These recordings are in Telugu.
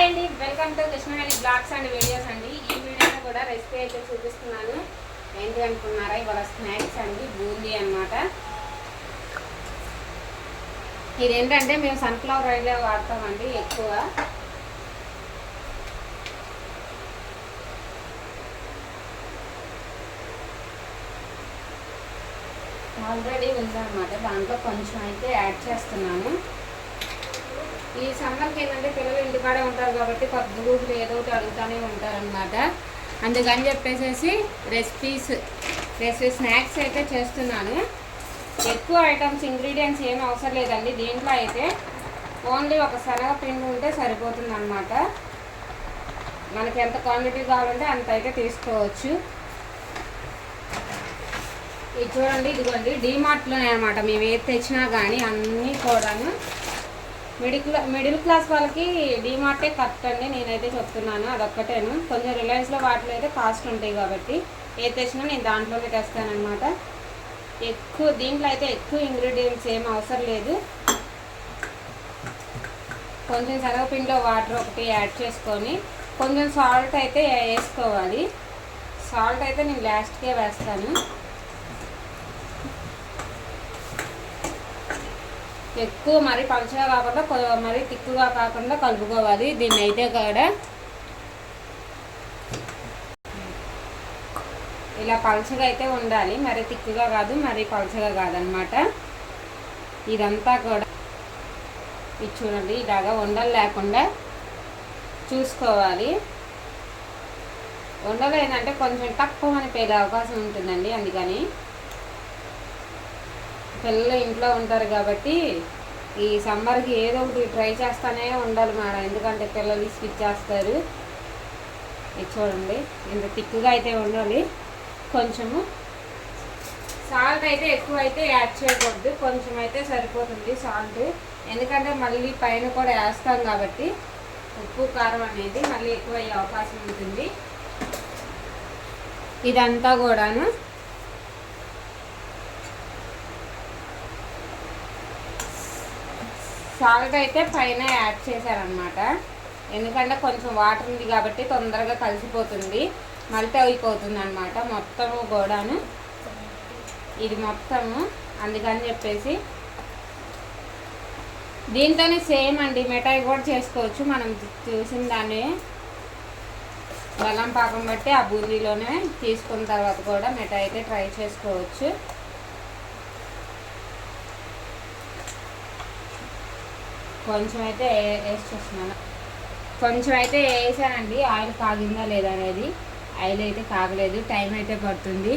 హాయ్ అండి, welcome to Krishnaveni blogs and videos అండి. ఈ వీడియోలో కూడా రెసిపీ అయితే చూపిస్తున్నాను. ఏంటి అనుకున్నారా, ఇవాళ స్నాక్స్ అండి, బూందీ అనమాట. ఇదేంటంటే మేము సన్ఫ్లవర్ ఆయిల్ వాడతామండి ఎక్కువ. ఆల్రెడీ ఉందన్నమాట, దాంట్లో కొంచెం అయితే యాడ్ చేస్తున్నాను. ఈ సమ్మర్కి ఏంటంటే పిల్లలు ఇంటికాడే ఉంటారు కాబట్టి పొద్దుగూకులు ఏదో ఒకటి అడుగుతూనే ఉంటారనమాట. అందుకని చెప్పేసి రెసిపీస్ స్నాక్స్ అయితే చేస్తున్నాను. ఎక్కువ ఐటమ్స్ ఇంగ్రీడియంట్స్ ఏమీ అవసరం లేదండి. దీంట్లో అయితే ఓన్లీ ఒక శనగపిండి ఉంటే సరిపోతుంది అనమాట. మనకి ఎంత క్వాంటిటీ కావాలంటే అంత అయితే తీసుకోవచ్చు. ఇది చూడండి, ఇదిగోండి డీమార్ట్లోనే అనమాట. మేము ఏది తెచ్చినా కానీ అన్నీ కూడాను మిడిల్ క్లాస్ వాళ్ళకి డీమార్టే కరెక్ట్ అండి, నేనైతే చెప్తున్నాను. అదొక్కటేను. కొంచెం రిలయన్స్లో వాటిలో అయితే కాస్ట్ ఉంటాయి కాబట్టి ఏది తెచ్చినా నేను దాంట్లోనే తెస్తానమాట. దీంట్లో అయితే ఎక్కువ ఇంగ్రీడియంట్స్ ఏం అవసరం లేదు. కొంచెం శనగపిండిలో వాటర్ ఒకటి యాడ్ చేసుకొని కొంచెం సాల్ట్ అయితే వేసుకోవాలి. సాల్ట్ అయితే నేను లాస్ట్కే వేస్తాను. ఎక్కువ మరీ పలుచగా కాకుండా మరీ తిక్కుగా కాకుండా కలుపుకోవాలి. దీన్ని అయితే కూడా ఇలా పలుచగా అయితే ఉండాలి, మరీ తిక్కుగా కాదు, మరీ పలుచగా కాదనమాట. ఇదంతా కూడా ఇది చూడండి, ఇలాగా ఉండలు లేకుండా చూసుకోవాలి. ఉండలు ఏంటంటే కొంచెం తక్కువ అని పేరే అవకాశం ఉంటుందండి. అందుకని పిల్లలు ఇంట్లో ఉంటారు కాబట్టి ఈ సమ్మర్కి ఏదో ఒకటి ట్రై చేస్తూనే ఉండాలి మేడం, ఎందుకంటే పిల్లలు స్విచ్ చేస్తారు. ఇది చూడండి, ఇంత తిక్కుగా అయితే ఉండాలి. కొంచెము సాల్ట్ అయితే ఎక్కువ అయితే యాడ్ చేయకూడదు, కొంచెం అయితే సరిపోతుంది సాల్ట్. ఎందుకంటే మళ్ళీ పైన కూడా వేస్తాం కాబట్టి ఉప్పు కారం అనేది మళ్ళీ ఎక్కువ అయ్యే అవకాశం ఉంటుంది. ఇదంతా కూడాను సాల్ట్ అయితే పైన యాడ్ చేశారనమాట. ఎందుకంటే కొంచెం వాటర్ ఉంది కాబట్టి తొందరగా కలిసిపోతుంది, మల్ట్ అయిపోతుంది అనమాట మొత్తము కూడాను. ఇది మొత్తము అందుకని చెప్పేసి దీంతోనే సేమ్ అండి మిఠాయి కూడా చేసుకోవచ్చు. మనం చూసిన దాన్ని బెల్లం పాకం బట్టి ఆ బూందీలోనే తీసుకున్న తర్వాత కూడా మిఠాయి అయితే ట్రై చేసుకోవచ్చు. కొంచెం అయితే వేసేస్తున్నాను, కొంచెం అయితే వేసానండి. ఆయిల్ కాగిందా లేదా అనేది, ఆయిల్ అయితే కాగలేదు, టైం అయితే పడుతుంది.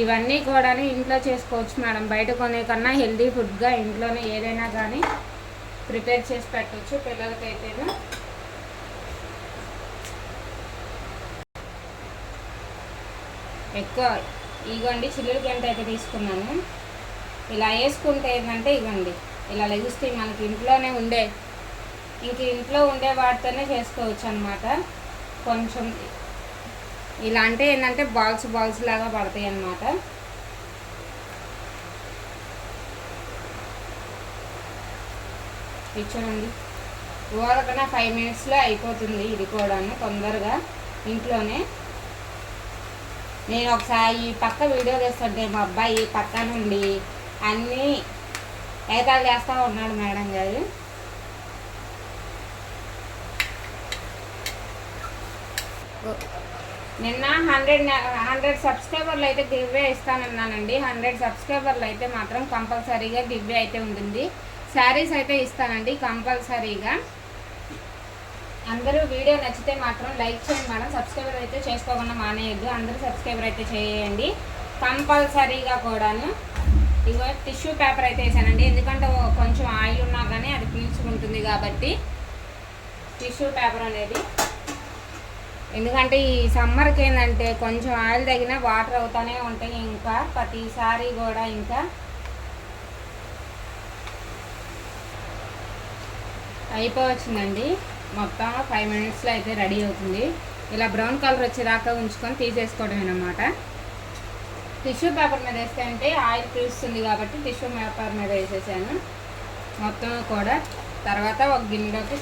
ఇవన్నీ కూడా ఇంట్లో చేసుకోవచ్చు మేడం, బయట కొనే కన్నా హెల్దీ ఫుడ్గా ఇంట్లోనే ఏదైనా కానీ ప్రిపేర్ చేసి పెట్టవచ్చు పిల్లలకైతేను. ఎక్కువ ఇగోండి చిల్లులు గంట అయితే తీసుకున్నాను. ఇలా వేసుకుంటే ఏంటంటే ఇగోండి ఇలా లెగిస్తే మనకి ఇంట్లోనే ఇంట్లో ఉండే వాటితోనే చేసుకోవచ్చు అనమాట. కొంచెం ఇలా అంటే ఏంటంటే బాల్స్ లాగా పడతాయి అన్నమాట. చూడండి, ఊరకన్నా 5 మినిట్స్లో అయిపోతుంది. ఇది కూడాను తొందరగా ఇంట్లోనే. నేను ఒకసారి ఈ పక్క వీడియో చేస్తుంటే మా అబ్బాయి పక్క నుండి అన్నీ ఏతాలు చేస్తూ ఉన్నాడు మేడం గారు. నిన్న 100 సబ్స్క్రైబర్లు అయితే గివ్వే ఇస్తానన్నానండి. 100 సబ్స్క్రైబర్లు అయితే మాత్రం కంపల్సరీగా గివ్వే అయితే ఉంటుంది. శారీస్ అయితే ఇస్తానండి కంపల్సరీగా. అందరూ వీడియో నచ్చితే మాత్రం లైక్ చేయండి మేడం, సబ్స్క్రైబర్ అయితే చేసుకోకుండా మానేయద్దు. అందరూ సబ్స్క్రైబర్ అయితే చేయండి కంపల్సరీగా కూడాను. ఇగో టిష్యూ పేపర్ అయితే వేసానండి, ఎందుకంటే కొంచెం ఆయిల్ ఉన్నా కానీ అది పీల్చుకుంటుంది కాబట్టి టిష్యూ పేపర్ అనేది. ఎందుకంటే ఈ సమ్మర్కి ఏంటంటే కొంచెం ఆయిల్ తగిన వాటర్ అవుతూనే ఉంటాయి. ఇంకా ప్రతిసారి కూడా ఇంకా అయిపోవచ్చిందండి. మొత్తం 5 మినిట్స్లో అయితే రెడీ అవుతుంది. ఇలా బ్రౌన్ కలర్ వచ్చేదాకా ఉంచుకొని తీసేసుకోవడమేనమాట. టిష్యూ పేపర్ మీద వేస్తే అంటే ఆయిల్ పీల్చుతుంది కాబట్టి టిష్యూ పేపర్ మీద వేసేసాను మొత్తం కూడా. తర్వాత ఒక గిన్నెలోకి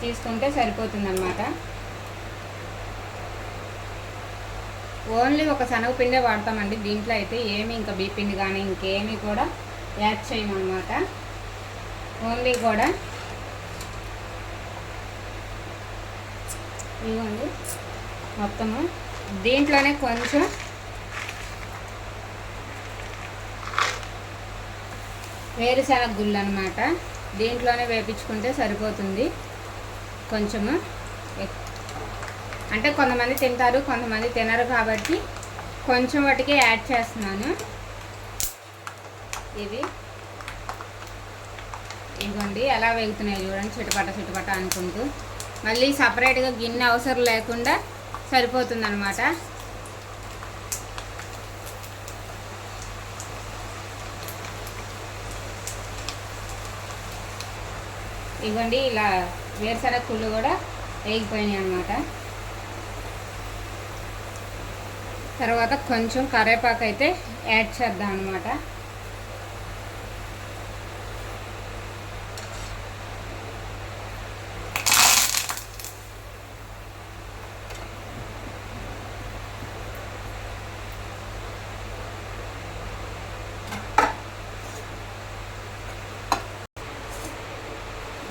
తీసుకుంటే సరిపోతుంది అన్నమాట. ఓన్లీ ఒక శనగపిండే వాడతామండి దీంట్లో అయితే. ఏమి ఇంకా బియ్యపిండి కానీ ఇంకేమీ కూడా యాడ్ చేయమన్నమాట. ఓన్లీ కూడా ఇవ్వండి మొత్తము దీంట్లోనే కొంచెం వేరుశనగ గుళ్ళు అనమాట. దీంట్లోనే వేపించుకుంటే సరిపోతుంది. కొంచెము అంటే కొంతమంది తింటారు, కొంతమంది తినరు కాబట్టి కొంచెం వాటికి యాడ్ చేస్తున్నాను. ఇవ్వండి ఎలా వేగుతున్నాయి చూడండి, చిటపట అనుకుంటూ. మళ్ళీ సపరేట్గా గిన్నె అవసరం లేకుండా సరిపోతుంది అనమాట. ఇవ్వండి ఇలా వేరుశనగ గుళ్ళు కూడా వేగిపోయినాయి అనమాట. తర్వాత కొంచెం కరివేపాకు అయితే యాడ్ చేద్దాం అనమాట.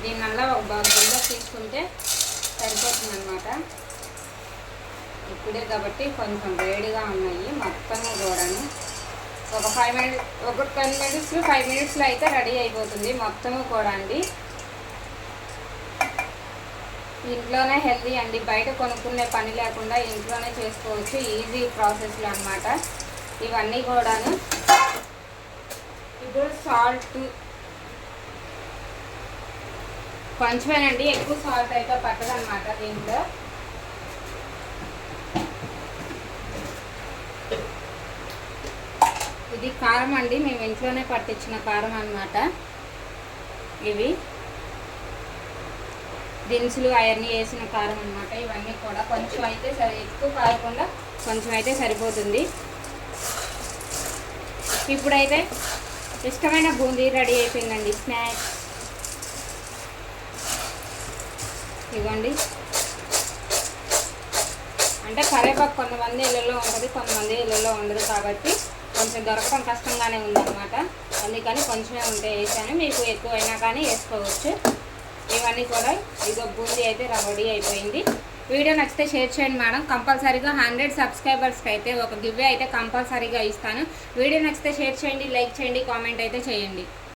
దీనివల్ల ఒక బౌల్లో తీసుకుంటే సరిపోతుంది అనమాట. ఇప్పుడే కాబట్టి కొంచెం వేడిగా ఉన్నాయి మొత్తము కూడాను. ఒక 10 మినిట్స్ 5 మినిట్స్లో అయితే రెడీ అయిపోతుంది మొత్తము కూడా అండి. ఇంట్లోనే హెల్తీ అండి, బయట కొనుక్కునే పని లేకుండా ఇంట్లోనే చేసుకోవచ్చు, ఈజీ ప్రాసెస్లో అనమాట ఇవన్నీ కూడాను. ఇప్పుడు సాల్ట్ కొంచెమేనండి, ఎక్కువ సాల్ట్ అయితే పట్టదనమాట దీంట్లో. ఇది కారం అండి, మేము ఇంట్లోనే పట్టించిన కారం అన్నమాట. ఇవి దినుసులు అవన్నీ వేసిన కారం అన్నమాట. ఇవన్నీ కూడా కొంచెం అయితే ఎక్కువ కాకుండా కొంచెం అయితే సరిపోతుంది. ఇప్పుడైతే ఇష్టమైన బూందీ రెడీ అయిపోయిందండి, స్నాక్స్. ఇవ్వండి అంటే కరివేపాకు కొంతమంది ఇళ్ళల్లో ఉంటుంది, కొంతమంది ఇళ్ళల్లో ఉండదు కాబట్టి కొంచెం దొరకడం కష్టంగానే ఉందన్నమాట. అందుకని కొంచెమే ఉంటే వేసాను, మీకు ఎక్కువైనా కానీ వేసుకోవచ్చు. ఇవన్నీ కూడా ఇదో బూందీ అయితే రెడీ అయిపోయింది. వీడియో నచ్చితే షేర్ చేయండి మేడం. కంపల్సరీగా 100 సబ్స్క్రైబర్స్కి అయితే ఒక గివ్వే అయితే కంపల్సరీగా ఇస్తాను. వీడియో నచ్చితే షేర్ చేయండి, లైక్ చేయండి, కామెంట్ అయితే చేయండి.